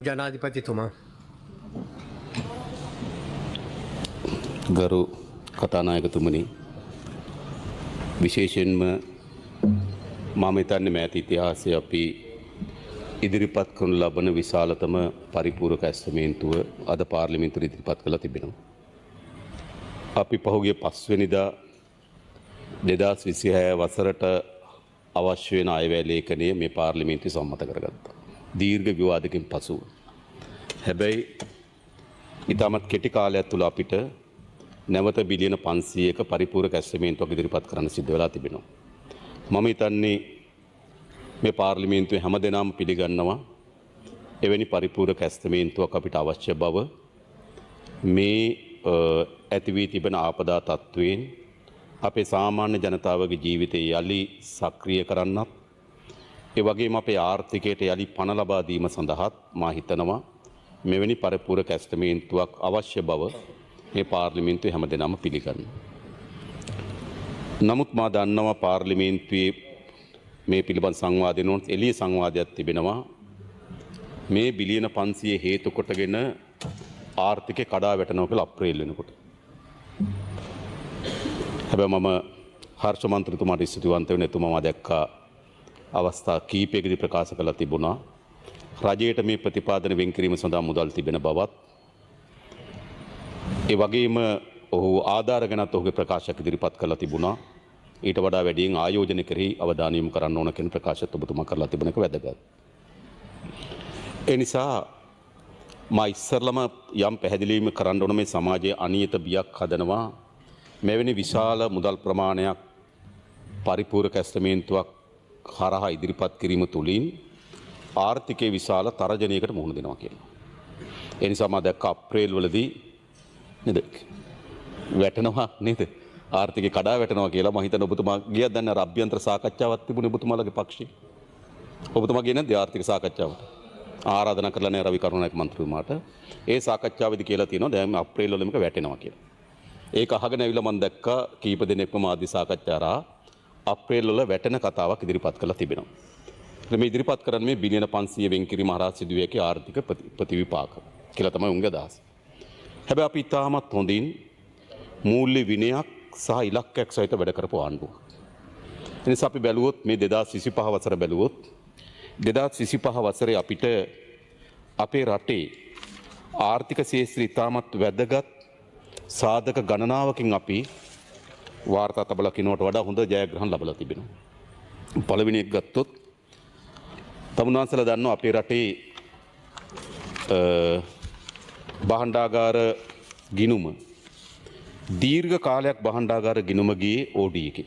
ජනාධිපතිතුමා ගරු කතානායකතුමනි විශේෂයෙන්ම මම හිතන්නේ මෑත ඉතිහාසයේ අපි ඉදිරිපත් කරන ලබන විශාලතම පරිපූර්ණක ඇස්තමේන්තුව අද පාර්ලිමේන්තුවේ ඉදිරිපත් කළා තිබෙනවා. අපි පහුගිය 5 වෙනිදා 2026 වසරට අවශ්‍ය වෙන අයවැය ලේඛනය මේ පාර්ලිමේන්තුවේ සම්මත කරගත්තා. දීර්ඝ විවාදකින් පසුව. හැබැයි ඉතාමත් කෙටි කාලයක් තුළ අපිට නැවත බිලියන 500ක පරිපූර්ණක ඇස්තමේන්තුවක් ඉදිරිපත් කරන්න සිද්ධ වෙලා තිබෙනවා. මම හිතන්නේ මේ පාර්ලිමේන්තුවේ හැමදෙනාම පිළිගන්නවා එවැනි පරිපූර්ණක ඇස්තමේන්තුවක් අපිට අවශ්‍ය බව. මේ ඇති වී තිබෙන ආපදා තත්ත්වයෙන් අපේ සාමාන්‍ය ජනතාවගේ ජීවිතය යලි සක්‍රිය කරන්නත් ඒ වගේම අපේ ආර්ථිකයට යලි පණ ලබා දීම සඳහාත් මා හිතනවා මෙවැනි පරිපූර්ණක ඇස්තමේන්තුවක් අවශ්‍ය බව මේ පාර්ලිමේන්තුවේ හැමදෙනාම පිළිගන්නවා. නමුත් මා දන්නවා පාර්ලිමේන්තුවේ මේ පිළිබඳ සංවාදනෝත් එළිය සංවාදයක් තිබෙනවා. මේ බිලියන 500 හේතු කොටගෙන ආර්ථිකය කඩා වැටෙනවා කියලා අප්‍රේල් වෙනකොට. හැබැයි මම හර්ෂ මන්ත්‍රීතුමාට ස්තුතිවන්ත වෙන එතුමා දැක්කා අවස්ථා කීපයකදී ප්‍රකාශ කළා තිබුණා රජයට මේ ප්‍රතිපාදන වෙන් කිරීම සඳහා මුදල් තිබෙන බවත් ඒ වගේම ඔහු ආධාර ගැනත් ඔහුගේ ප්‍රකාශයක් ඉදිරිපත් කළා තිබුණා ඊට වඩා වැඩියෙන් ආයෝජන කෙරෙහි අවධානය යොමු කරන්න ඕන කියන ප්‍රකාශයත් ඔබතුමා කරලා තිබුණ එක වැදගත්. ඒ නිසා මා ඉස්සරළම යම් පැහැදිලිවීම කරන්න ඕන මේ සමාජයේ අනියත බියක් හදනවා මෙවැනි විශාල මුදල් ප්‍රමාණයක් පරිපූර්ණක ඇස්තමේන්තුවක් හරහා ඉදිරිපත් කිරීම තුළින් ආර්ථිකයේ විශාල තරජනයකට මුහුණ දෙනවා කියලා. ඒ නිසා මම දැක්ක අප්‍රේල් වලදී නේද වැටෙනවා නේද ආර්ථිකය කඩා වැටෙනවා කියලා මම හිතන ඔබතුමා ගියත් දැන් අර අභ්‍යන්තර සාකච්ඡාවක් තිබුණේ ඔබතුමාලගේ පක්ෂේ. ඔබතුමා ගියේ නැද්ද ආර්ථික සාකච්ඡාවට? ආරාධනා කරලා නැහැ රවි කරුණානායක මන්ත්‍රීතුමාට. ඒ සාකච්ඡාවේදී කියලා තියෙනවා දැන් අප්‍රේල් වල මේක වැටෙනවා කියලා. ඒක අහගෙන ඇවිල්ලා මම දැක්කා කීප දෙනෙක්ම මාධ්‍ය සාකච්ඡා අප්‍රේල් වල වැටෙන කතාවක් ඉදිරිපත් කරලා තිබෙනවා. මේ ඉදිරිපත් කරන්නේ මේ බිලියන 500 වෙන් කිරීම හරහා සිදුවේ ආර්ථික ප්‍රතිවිපාක කියලා තමයි උන්ගේ අදහස. හැබැයි අපි තාමත් හොඳින් මූල්‍ය විනයක් සහ ඉලක්කයක් සහිත වැඩ කරපු ආණ්ඩුවක්. ඒ නිසා අපි බැලුවොත් මේ 2025 වසර බැලුවොත් 2025 වසරේ අපිට අපේ රටේ ආර්ථික ශේත්‍රය ඉතාමත් වැදගත් සාධක ගණනාවකින් අපි වාර්තා තබලා කිනවට වඩා හොඳ ජයග්‍රහණ ලැබලා තිබෙනවා. පළවෙනි එක ගත්තොත් තමුන්වන්සලා දන්නවා අපේ රටේ භාණ්ඩාගාර ගිණුම දීර්ඝ කාලයක් භාණ්ඩාගාර ගිණුම ගියේ OD එකේ.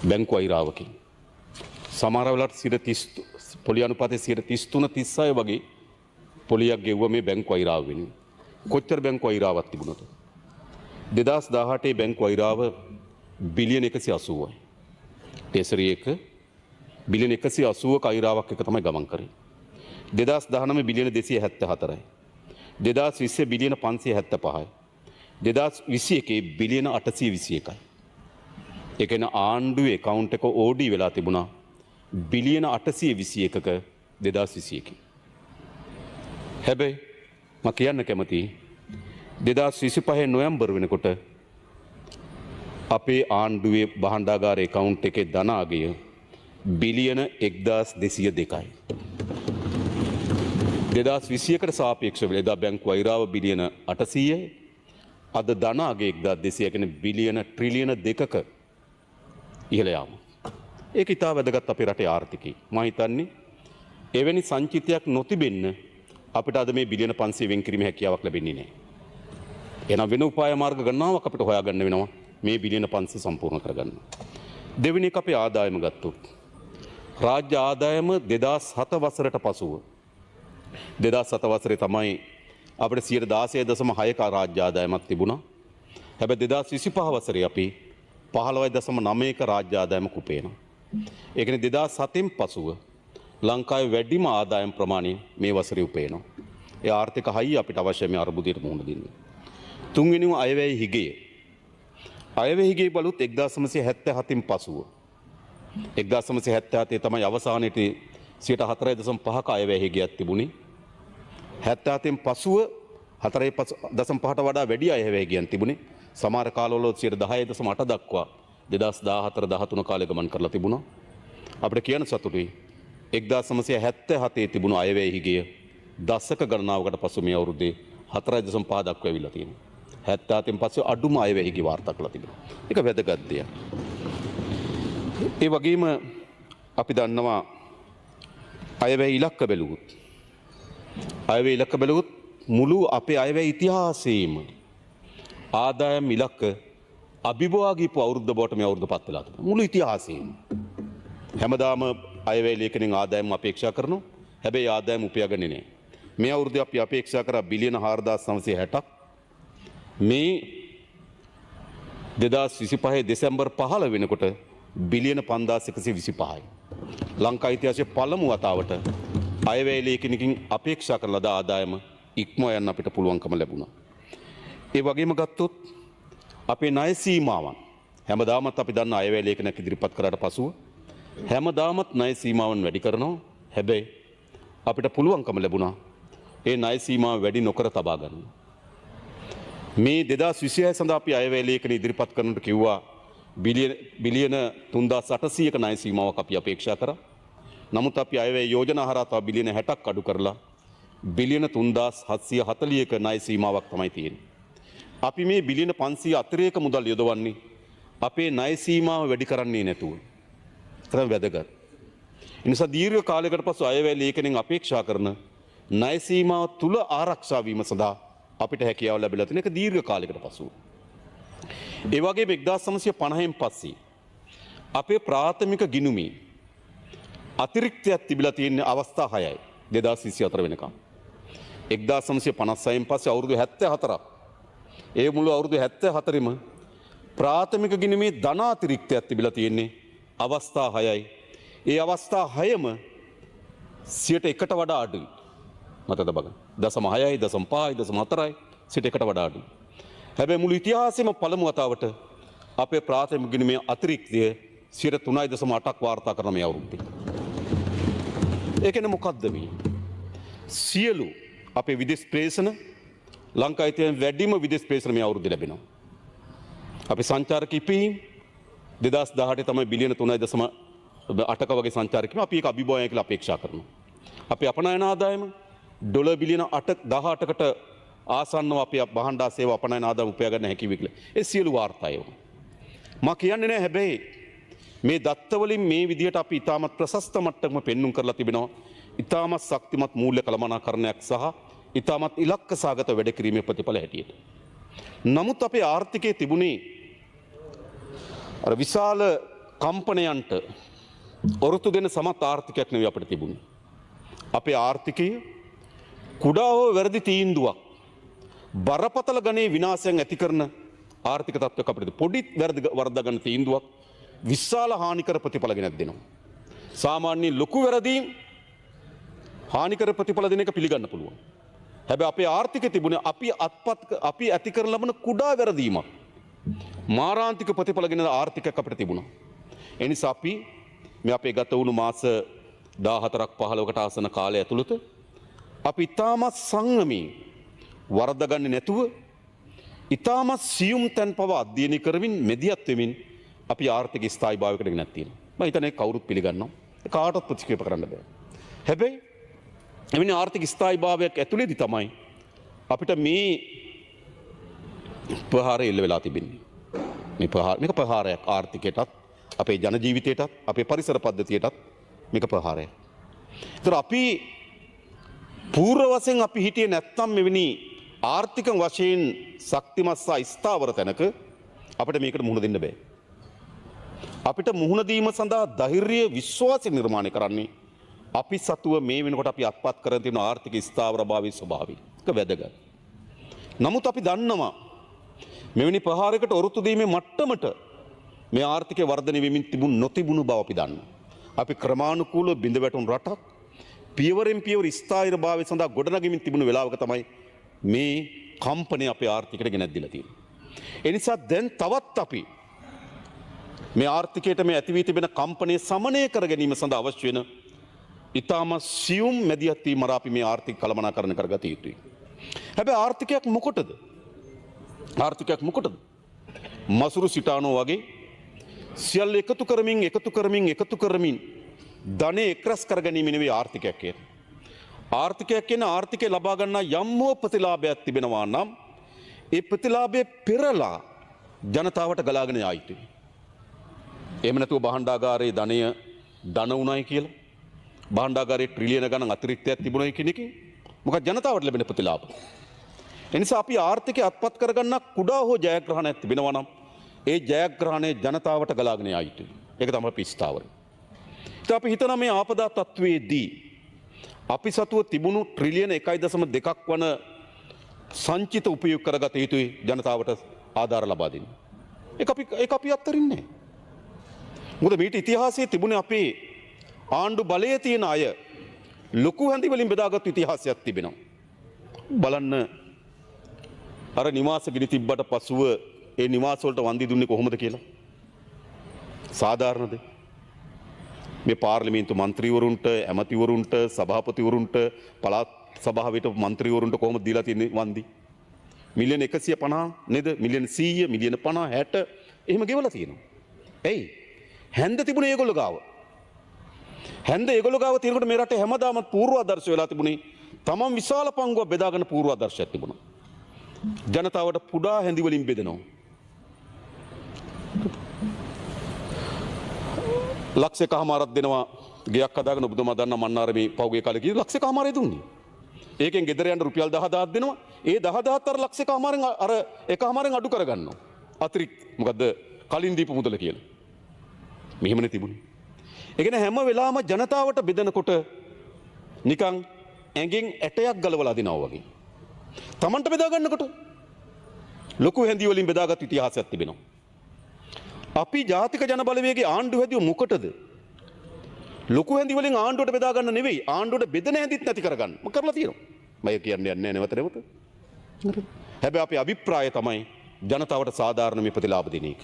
බැංකු අයිරාවකින්. සමහර වෙලාවට 30 පොලි අනුපාතයේ 33 36 වගේ පොලියක් ගෙවුවා මේ බැංකු අයිරාව වෙනුවෙන්. කොච්චර බැංකු අයිරාවක් තිබුණද? 2018 බැංකු අයිරාව බිලියන 180යි. ටෙසරි එක බිලියන 180ක අයිරාවක් එක තමයි ගමන් කරේ. 2019 බිලියන 274යි. 2020 බිලියන 575යි. 2021 බිලියන 821යි. ඒ කියන්නේ ආණ්ඩුවේ account එක OD වෙලා තිබුණා බිලියන 821ක 2021. හැබැයි මම කියන්න කැමතියි 2025 නොවැම්බර් වෙනකොට අපේ ආණ්ඩුවේ භාණ්ඩාගාර account එකේ ධන අගය බිලියන 1202යි. 2021කට සාපේක්ෂව එදා බැංකු අයිරාව බිලියන 800යි. අද ධන අගය 1200 කියන්නේ බිලියන ට්‍රිලියන 2ක ඉහළ යාම. ඒක ඉතා වැදගත් අපේ රටේ ආර්ථිකය. මම හිතන්නේ එවැනි සංචිතයක් නොතිබෙන්න අපිට අද මේ බිලියන 500 වෙන් කිරීමේ හැකියාවක් ලැබෙන්නේ නැහැ. එහෙනම් වෙන උපාය මාර්ග ගණනාවක් අපිට හොයාගන්න වෙනවා මේ බිලියන 500 සම්පූර්ණ කරගන්න. දෙවෙනි එක අපේ ආදායම ගත්තොත් රාජ්‍ය ආදායම 2007 වසරට පසුව 2007 වසරේ තමයි අපිට 16.6ක රාජ්‍ය ආදායමක් තිබුණා. හැබැයි 2025 වසරේ අපි 15.9ක රාජ්‍ය ආදායමක් උපයනවා. ඒ කියන්නේ 2007න් පසුව ලංකාවේ වැඩිම ආදායම් ප්‍රමාණය මේ වසරේ උපයනවා. ඒ ආර්ථික හයිය අපිට අවශ්‍ය මේ අර්බුදයට මුහුණ දෙන්න. තුන්වෙනිව අයවැය හිගය. අයවැය හිගය බලුත් 1977න් පසුව 1977 තමයි අවසානයේදී 4.5ක අයවැය ගියක් තිබුණේ. 77න් පසුව 4.5ට වඩා වැඩි අයවැය ගියන් තිබුණේ. සමහර කාලවල 10.8 දක්වා 2014-13 කාලේ ගමන් කරලා තිබුණා. අපිට කියන්න සතුටුයි 1977 තිබුණු අයවැය හිගිය දශක ගණනාවකට පසු මේ අවුරුද්දේ 4.5 දක්වා ඇවිල්ලා තියෙනවා. 77න් පස්සේ අඩුම අයවැය හිගිය වාර්තා කරලා තිබෙනවා. ඒක වැදගත් දෙයක්. ඒ වගේම අපි දන්නවා අයවැය ඉලක්ක බැලුවොත් මුළු අපේ අයවැය ඉතිහාසයේම ආදායම් ඉලක්ක අභිභවා ගියපු අවුරුද්ද බවට මේ අවුරුද්ද පත් වෙලා තිබෙනවා. මුළු ඉතිහාසයේම හැමදාම අයවැය ලේඛනෙන් ආදායම් අපේක්ෂා කරනවා. හැබැයි ආදායම් උපයාගන්නේ නැහැ. මේ අවුරුද්දේ අපි අපේක්ෂා කරා බිලියන 4,960ක්. මේ 2025 දෙසැම්බර් 15 වෙනකොට බිලියන 5,125යි. ලංකා ඉතිහාසයේ පළමු වතාවට අයවැය ලේඛනකින් අපේක්ෂා කරන ලද ආදායම ඉක්මවා යන්න අපිට පුළුවන්කම ලැබුණා. ඒ වගේම ගත්තොත් අපේ ණය සීමාවන් හැමදාමත් අපි දන්න අයවැය ලේඛනයක් ඉදිරිපත් කරාට පසුව හැමදාමත් ණය සීමාවන් වැඩි කරනවා. හැබැයි අපිට පුළුවන්කම ලැබුණා ඒ ණය සීමාව වැඩි නොකර තබා ගන්න. මේ 2026 සඳහා අපි අයවැය ලේඛන ඉදිරිපත් කරනට කිව්වා බිලියන 3,800ක ණය සීමාවක් අපි අපේක්ෂා කරා. නමුත් අපි අයවැය යෝජනා හරහා තව බිලියන 60ක් අඩු කරලා බිලියන 3,740ක ණය සීමාවක් තමයි තියෙන්නේ. අපි මේ බිලියන 540ක මුදල් යොදවන්නේ අපේ ණය සීමාව වැඩි කරන්නේ නැතුව. ඒක වැදගත්. ඒ නිසා දීර්ඝ කාලයකට පසු අයවැය ලේඛනෙන් අපේක්ෂා කරන ණය සීමාව තුල ආරක්ෂා වීම සඳහා අපිට හැකියාව ලැබිලා තියෙන එක දීර්ඝ කාලයකට පසු. ඒ වගේම 1950න් පස්සේ අපේ ප්‍රාථමික ගිණුමේ අතිරික්තයක් තිබිලා තියෙන අවස්ථා 6යි 2024 වෙනකම්. 1956න් පස්සේ අවුරුදු 74ක්. ඒ මුළු අවුරුදු 74ෙම ප්‍රාථමික ගිණුමේ ධනාතිරික්තයක් තිබිලා තියෙන්නේ අවස්ථා 6යි. ඒ අවස්ථා 6ම 100ට වඩා අඩුයි. මතකද බලන්න. 0.6යි 0.5යි 0.4යි 100ට වඩා අඩුයි. හැබැයි මුළු ඉතිහාසෙම පළමු වතාවට අපේ ප්‍රාථමික ගිණුමේ අතිරික්තය 3.8ක් වාර්තා කරන මේ අවුරුද්දේ. ඒ කියන්නේ මොකද්ද මේ? සියලු අපේ විදේශ ප්‍රේෂණ ලංකාවේ තියෙන වැඩිම විදේශ ප්‍රේෂණ මේ අවුරුද්දේ ලැබෙනවා. අපි සංචාරක ඉපීම් 2018 තමයි බිලියන 3.8ක වගේ සංචාරකීම් අපි ඒක අභිභවය කියලා අපේක්ෂා කරනවා. අපි අපනයන ආදායම ඩොලර් බිලියන 18කට ආසන්නව අපි භාණ්ඩා සේවා අපනයන ආදායම උපයා ගන්න හැකි වෙයි කියලා. ඒ සියලු වාර්තාය. මම කියන්නේ නැහැ හැබැයි මේ දත්තවලින් මේ විදිහට අපි ඉතාමත් ප්‍රශස්ත මට්ටමක පෙන්눔 කරලා තිබෙනවා. ඉතාමත් ශක්තිමත් මූල්‍ය කළමනාකරණයක් සහ ඉතාමත් ඉලක්ක සාගත වැඩ කිරීමේ ප්‍රතිඵල හැටියට. නමුත් අපේ ආර්ථිකයේ තිබුණේ අර විශාල කම්පනයන්ට ඔරොත්තු දෙන සමත් ආර්ථිකයක් නෙවෙයි අපිට තිබුණේ. අපේ ආර්ථිකය කුඩා හෝ වැරදි තීන්දුවක් බරපතල ගණේ විනාශයන් ඇති කරන ආර්ථික තත්ත්වයක් අපිට පොඩි වැරදි වරදා ගන්න තීන්දුවක් විශාල හානිකර ප්‍රතිඵල ගෙනත් දෙනවා. සාමාන්‍ය ලොකු වැරදීම් හානිකර ප්‍රතිඵල දෙන එක පිළිගන්න පුළුවන්. හැබැයි අපේ ආර්ථිකය තිබුණේ අපි ඇති කරන ලබන කුඩා වැරදීමක් මාරාන්තික ප්‍රතිඵල ගෙන ආර්ථිකයක් අපිට තිබුණා. ඒ නිසා අපි මේ අපේ ගත වුණු මාස 14ක් 15කට ආසන කාලය ඇතුළත අපි ඉතාමත් සංයමී වරදගන්නේ නැතුව ඉතාමත් සියුම් තැන් පව අධ්‍යයනය කරමින් මෙදියත් වෙමින් අපි ආර්ථික ස්ථායීභාවයකට ගෙනත් තියෙනවා. මම හිතන්නේ කවුරුත් පිළිගන්නවා. කාටවත් ප්‍රතික්‍රියා කරන්න බෑ. හැබැයි එවැනි ආර්ථික ස්ථායීභාවයක් ඇතුළේදී තමයි අපිට මේ ප්‍රහාරය එල්ල වෙලා තිබෙන්නේ. මේක ප්‍රහාරයක් ආර්ථිකයටත් අපේ ජන ජීවිතයටත් අපේ පරිසර පද්ධතියටත් මේක ප්‍රහාරයක්. ඒතර අපි පූර්ව වශයෙන් අපි හිටියේ නැත්තම් මෙවැනි ආර්ථික වශයෙන් ශක්තිමත් සහ ස්ථාවර තැනක අපිට මේකට මුහුණ දෙන්න බෑ. අපිට මුහුණ දීම සඳහා ධෛර්යය විශ්වාසය නිර්මාණය කරන්නේ අපි සතුව මේ වෙනකොට අපි අත්පත් කරගෙන තියෙන ආර්ථික ස්ථාවරභාවයේ ස්වභාවය. ඒක වැදගත්. නමුත් අපි දන්නවා මෙවැනි ප්‍රහාරයකට ඔරොත්තු දීමේ මට්ටමට මේ ආර්ථිකය වර්ධනය වෙමින් නොතිබුණු බව අපි දන්නවා. අපි ක්‍රමානුකූලව බිඳ වැටුණු රටක් පියවරෙන් පියවර ස්ථායීභාවය සඳහා ගොඩනගමින් තිබුණු වෙලාවක තමයි මේ කම්පනය අපේ ආර්ථිකයට ගෙනත් දීලා තියෙන්නේ. ඒ නිසා දැන් තවත් අපි මේ ආර්ථිකයට මේ ඇති වී තිබෙන කම්පනය සමනය කර ගැනීම සඳහා අවශ්‍ය වෙන ඉතාම සියුම් මැදිහත් වීම අපි මේ ආර්ථික කළමනාකරණය කරගත යුතුයි. හැබැයි ආර්ථිකයක් මොකටද? ආර්ථිකයක් මොකටද? මසුරු සිටානෝ වගේ සියල්ල එකතු කරමින් ධනෙ එක්රැස් කරගැනීම නෙවෙයි ආර්ථිකයක් කියන්නේ. ආර්ථිකයක් කියන ආර්ථිකය ලබා ගන්නා යම් හෝ ප්‍රතිලාභයක් තිබෙනවා නම් ඒ ප්‍රතිලාභය පෙරලා ජනතාවට ගලාගෙන යා යුතුයි. එහෙම නැතුව භාණ්ඩාගාරයේ ධනය ධන උනායි කියලා භාණ්ඩාගාරයේ ට්‍රිලියන ගණන් අතිරික්තයක් තිබුණයි කියන එකේ මොකද ජනතාවට ලැබෙන ප්‍රතිලාභ. ඒ නිසා අපි ආර්ථිකය අත්පත් කරගන්න කුඩා හෝ ජයග්‍රහණයක් තිබෙනවා නම් ඒ ජයග්‍රහණය ජනතාවට ගලාගෙන යා යුතුයි. ඒක තමයි අපි ස්ථාවරය. ඉතින් අපි හිතනවා මේ ආපදා තත්වයේදී අපි සතුව තිබුණු ට්‍රිලියන 1.2ක් වන සංචිත උපයෝග කරගත යුතුයි ජනතාවට ආධාර ලබා දෙන්න. ඒක අපි අත්තරින්නේ. මොකද මේට ඉතිහාසයේ තිබුණේ අපේ ආණ්ඩු බලයේ තියෙන අය ලොකු හැඳි වලින් බෙදාගත් ඉතිහාසයක් තිබෙනවා. බලන්න අර නිවාස ගිනි තිබ්බට පසුව ඒ නිවාස වලට වන්දි දුන්නේ කොහොමද කියලා. සාධාරණද? මේ පාර්ලිමේන්තු මන්ත්‍රීවරුන්ට, ඇමතිවරුන්ට, සභාපතිවරුන්ට, පළාත් සභාවට මන්ත්‍රීවරුන්ට කොහොමද දීලා තියෙන්නේ වන්දි? මිලියන 150 නේද? මිලියන 100, මිලියන 50, 60 එහෙම ගෙවලා තියෙනවා. එයි හැන්ද තිබුණේ ඒගොල්ලෝ ගාව. හැන්ද ඒගොල්ලෝ ගාව තියෙනකොට මේ රටේ හැමදාම පූර්වාදර්ශ වෙලා තිබුණේ තමන් විශාල පංගුවක් බෙදාගෙන පූර්වාදර්ශයක් තිබුණා. ජනතාවට පුඩා හැඳි වලින් බෙදනවා. ලක්ෂ එකමාරක් දෙනවා ගයක් හදාගෙන ඔබතුමා දන්න මන්නාරමේ පහුගිය කාලේ කීයද ලක්ෂ එකමාරේ දුන්නේ. ඒකෙන් ගෙදර යන්න රුපියල් 10000ක් දෙනවා. ඒ 10000ත් අර ලක්ෂ එකමාරෙන් අර එකමාරෙන් අඩු කරගන්නවා. අතිරික්ත මොකද්ද කලින් දීපු මුදල කියලා. මෙහෙමනේ තිබුණේ. ඒ කියන්නේ හැම වෙලාවම ජනතාවට බෙදනකොට නිකන් ඇඟෙන් ඇටයක් ගලවලා දෙනවා වගේ. තමන්ට බෙදා ගන්නකොට ලොකු හැඳි වලින් බෙදාගත් ඉතිහාසයක් තිබෙනවා. අපි ජාතික ජන බලවේගයේ ආණ්ඩුව හැදුව මොකටද? ලොකු හැඳි වලින් ආණ්ඩුවට බෙදා ගන්න නෙවෙයි ආණ්ඩුවට බෙදෙන හැඳිත් නැති කරගන්න. මම කරලා තියෙනවා. මම කියන්නේ නැහැ නැවත නැවත. හැබැයි අපේ අභිප්‍රාය තමයි ජනතාවට සාධාරණ මේ ප්‍රතිලාභ දෙන එක.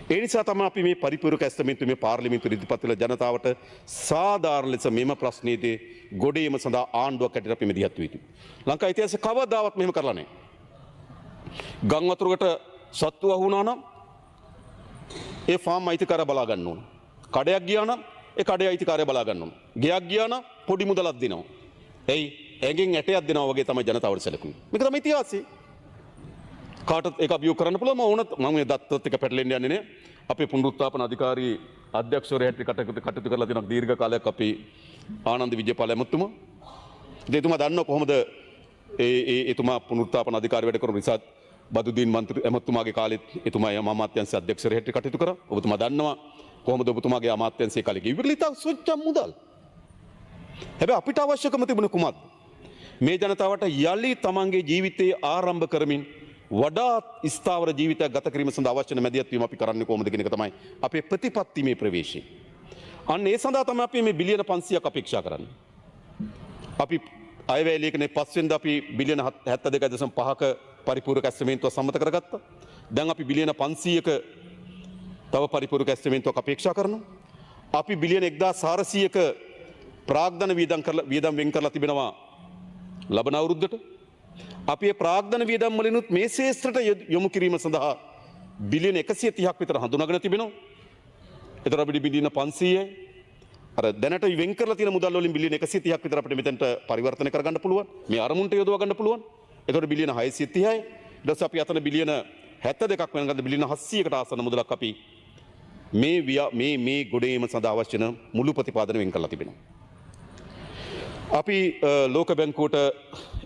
ඒ නිසා තමයි අපි මේ පරිපූර්ණක ඇස්තමේන්තු මේ පාර්ලිමේන්තු ඉදිරිපත් වෙලා ජනතාවට සාධාරණ ලෙස මෙම ප්‍රශ්නයේදී ගොඩේම සඳහා ආණ්ඩුවක් ඇටියට අපි මෙදිහත් වෙ යුතුයි. ලංකා ඉතිහාසයේ කවදාවත් මෙහෙම කරලා නැහැ. ගම් වතුරකට සත්තු වහුණා නම් ඒ ෆාම් අයිතිකාරය බලා ගන්න ඕන. කඩයක් ගියා නම් ඒ කඩේ අයිතිකාරය බලා ගන්න ඕන. ගෙයක් ගියා නම් පොඩි මුදලක් දෙනවා. එයි ඇඟෙන් ඇටයක් දෙනවා වගේ තමයි ජනතාවට සැලකුවේ. මේක තමයි ඉතිහාසය. කාටත් ඒක අභියෝග කරන්න පුළුවන්. මම මේ දත්තත් එක පැටලෙන්න යන්නේ නෑ. අපේ පුනරුත්ථාපන අධිකාරී අධ්‍යක්ෂවරයා හැටියට කටයුතු කරලා තියෙනවා දීර්ඝ කාලයක් අපි ආනන්ද විජේපාල ඇමතුමා. ඉතින් එතුමා දන්නවා කොහොමද එතුමා පුනරුත්ථාපන අධිකාරී වැඩ කරන රිසාඩ් බදුදීන් මන්ත්‍රී ඇමතුමාගේ කාලෙත් එතුමා යම අමාත්‍යාංශ අධ්‍යක්ෂවරයා හැටියට කටයුතු කරා. ඔබතුමා දන්නවා කොහොමද ඔබතුමාගේ අමාත්‍යාංශයේ කාලේ ඉවිලිතා සොච්චම් මුදල්. හැබැයි අපිට අවශ්‍යකම තිබුණේ කුමක්ද? මේ ජනතාවට යලි තමන්ගේ ජීවිතයේ ආරම්භ කරමින් වඩාත් ස්ථාවර ජීවිතයක් ගත කිරීම සඳහා අවශ්‍ය වෙන මැදිහත් වීම අපි කරන්නේ කොහොමද කියන එක තමයි අපේ ප්‍රතිපත්ති මේ ප්‍රවේශය. අන්න ඒ සඳහා තමයි අපි මේ බිලියන 500ක් අපේක්ෂා කරන්නේ. අපි අයවැය ලේඛනයේ 5 වෙනිදා අපි බිලියන 72.5ක පරිපූර්ණක ඇස්තමේන්තුව සම්මත කරගත්තා. දැන් අපි බිලියන 500ක තව පරිපූර්ණක ඇස්තමේන්තුවක් අපේක්ෂා කරනවා. අපි බිලියන 1400ක ප්‍රාග්ධන වියදම් වෙන් කරලා තිබෙනවා ලබන අවුරුද්දට. අපි ප්‍රාග්ධන වියදම් වලිනුත් මේ ශේෂ්ත්‍රයට යොමු කිරීම සඳහා බිලියන 130ක් විතර හඳුනාගෙන තිබෙනවා. ඒතර අපිට බිලියන 500යි අර දැනට වෙන් කරලා තියෙන මුදල් වලින් බිලියන 130ක් විතර අපිට මෙතනට පරිවර්තනය කරගන්න පුළුවන්. මේ අරමුණට යොදවා ගන්න පුළුවන්. ඒතර බිලියන 630යි. ඊට පස්සේ අපි අතන බිලියන 72ක් වෙනකන් බිලියන 700කට ආසන්න මුදලක් අපි මේ ගොඩේම සඳහා අවශ්‍ය වෙන මුළු ප්‍රතිපාදන වෙන් කරලා තිබෙනවා. අපි ලෝක බැංකුවට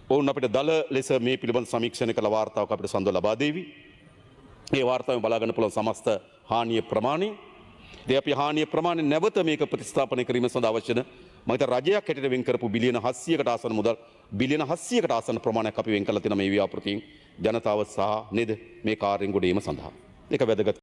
ඔවුන් අපිට දල ලෙස මේ පිළිබඳ සමීක්ෂණය කළ වාර්තාවක් අපිට සඳ ලබා දෙවි. මේ වාර්තාවෙන් බලා ගන්න පුළුවන් සමස්ත හානිය ප්‍රමාණය. ඉතින් අපි හානිය ප්‍රමාණය නැවත මේක ප්‍රතිස්ථාපනය කිරීම සඳහා අවශ්‍ය වෙන මම හිතා රජයක් හැටියට වෙන් කරපු බිලියන 700කට ආසන්න මුදල් බිලියන 700කට ආසන්න ප්‍රමාණයක් අපි වෙන් කරලා තියෙනවා මේ ව්‍යාපෘතියෙන් ජනතාව සහ නේද මේ කාර්යෙන් ගොඩේම සඳහා. ඒක වැදගත්.